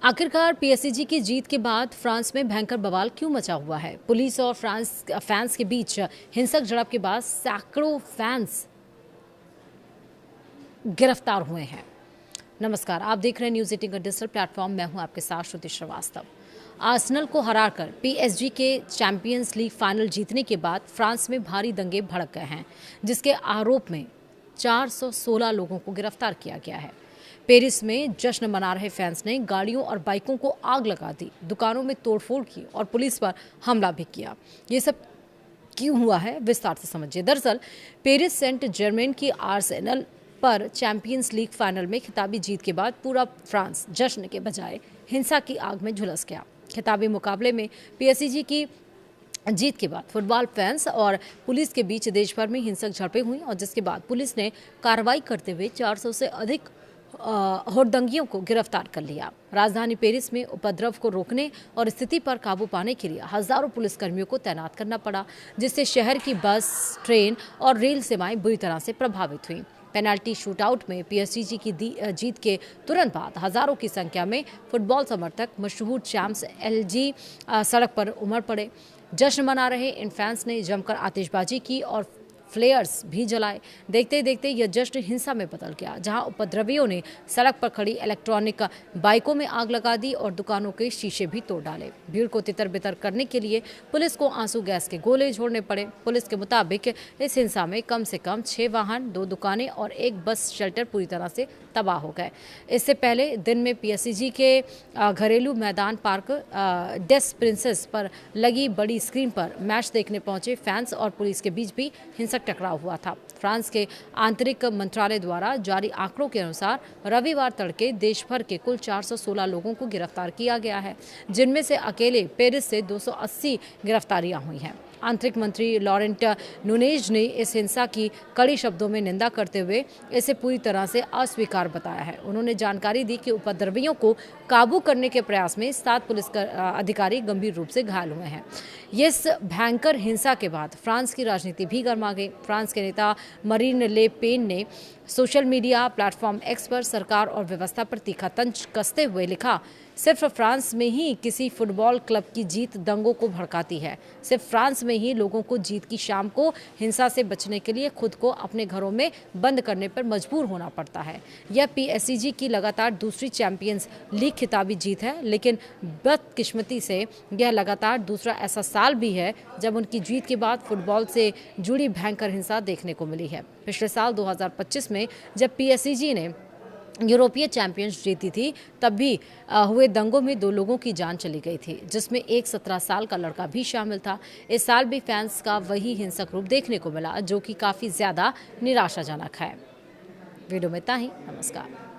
आखिरकार पीएसजी की जीत के बाद फ्रांस में भयंकर बवाल क्यों मचा हुआ है? पुलिस और फैंस के बीच हिंसक झड़प के बाद सैकड़ों फैंस गिरफ्तार हुए हैं। नमस्कार, आप देख रहे हैं न्यूज़ 18 का डिजिटल प्लेटफॉर्म। मैं हूं आपके साथ श्रुति श्रीवास्तव। आर्सेनल को हराकर पीएसजी के चैंपियंस लीग फाइनल जीतने के बाद फ्रांस में भारी दंगे भड़क गए हैं, जिसके आरोप में 416 लोगों को गिरफ्तार किया गया है। पेरिस में जश्न मना रहे फैंस ने गाड़ियों और बाइकों को आग लगा दी, दुकानों में तोड़फोड़ की और पुलिस पर हमला भी किया। ये सब क्यों हुआ है, विस्तार से समझिए। दरअसल पेरिस सेंट जर्मेन की आर्सेनल पर चैंपियंस लीग फाइनल में खिताबी जीत के बाद पूरा फ्रांस जश्न के बजाय हिंसा की आग में झुलस गया। खिताबी मुकाबले में पीएसजी की जीत के बाद फुटबॉल फैंस और पुलिस के बीच देश भर में हिंसक झड़पें हुई और जिसके बाद पुलिस ने कार्रवाई करते हुए 400 से अधिक हुड़दंगियों को गिरफ्तार कर लिया। राजधानी पेरिस में उपद्रव को रोकने और स्थिति पर काबू पाने के लिए हजारों पुलिसकर्मियों को तैनात करना पड़ा, जिससे शहर की बस, ट्रेन और रेल सेवाएं बुरी तरह से प्रभावित हुई। पेनाल्टी शूटआउट में पीएसजी की जीत के तुरंत बाद हजारों की संख्या में फुटबॉल समर्थक मशहूर चैम्प्स एलजी सड़क पर उमड़ पड़े। जश्न मना रहे इन फैंस ने जमकर आतिशबाजी की और फ्लेयर्स भी जलाए। देखते देखते यह जश्न हिंसा में बदल गया, जहां उपद्रवियों ने सड़क पर खड़ी इलेक्ट्रॉनिक बाइकों में आग लगा दी और दुकानों के शीशे भी तोड़ डाले। भीड़ को तितर बितर करने के लिए पुलिस को आंसू गैस के गोले छोड़ने पड़े। पुलिस के मुताबिक इस हिंसा में कम से कम 6 वाहन, 2 दुकानें और 1 बस शेल्टर पूरी तरह से तबाह हो गए। इससे पहले दिन में पीएसजी के घरेलू मैदान पार्क डेस प्रिंसेस पर लगी बड़ी स्क्रीन पर मैच देखने पहुंचे फैंस और पुलिस के बीच भी हिंसक टकराव हुआ था। फ्रांस के आंतरिक मंत्रालय द्वारा जारी आंकड़ों के अनुसार रविवार तड़के देश भर के कुल 416 लोगों को गिरफ्तार किया गया है, जिनमें से अकेले पेरिस से 280 गिरफ्तारियां हुई हैं। आंतरिक मंत्री लॉरेंट नुनेज ने इस हिंसा की कड़ी शब्दों में निंदा करते हुए इसे पूरी तरह से अस्वीकार बताया है। उन्होंने जानकारी दी कि उपद्रवियों को काबू करने के प्रयास में 7 पुलिस अधिकारी गंभीर रूप से घायल हुए हैं। इस भयंकर हिंसा के बाद फ्रांस की राजनीति भी गर्मा गई। फ्रांस के नेता मरीन ले पेन ने सोशल मीडिया प्लेटफॉर्म एक्स पर सरकार और व्यवस्था पर तीखा तंज कसते हुए लिखा, सिर्फ फ्रांस में ही किसी फुटबॉल क्लब की जीत दंगों को भड़काती है। सिर्फ फ्रांस में ही लोगों को जीत की शाम को हिंसा से बचने के लिए खुद को अपने घरों में बंद करने पर मजबूर होना पड़ता है। यह पीएसजी की लगातार दूसरी चैंपियंस लीग खिताबी जीत है, लेकिन बदकिस्मती से यह लगातार दूसरा ऐसा साल भी है जब उनकी जीत के बाद फुटबॉल से जुड़ी भयंकर हिंसा देखने को मिली है। पिछले साल 2025 में जब पीएसजी ने यूरोपीय चैंपियंस जीती थी, तब भी हुए दंगों में 2 लोगों की जान चली गई थी, जिसमें एक 17 साल का लड़का भी शामिल था। इस साल भी फैंस का वही हिंसक रूप देखने को मिला, जो कि काफ़ी ज़्यादा निराशाजनक है। वीडियो में इतना ही। नमस्कार।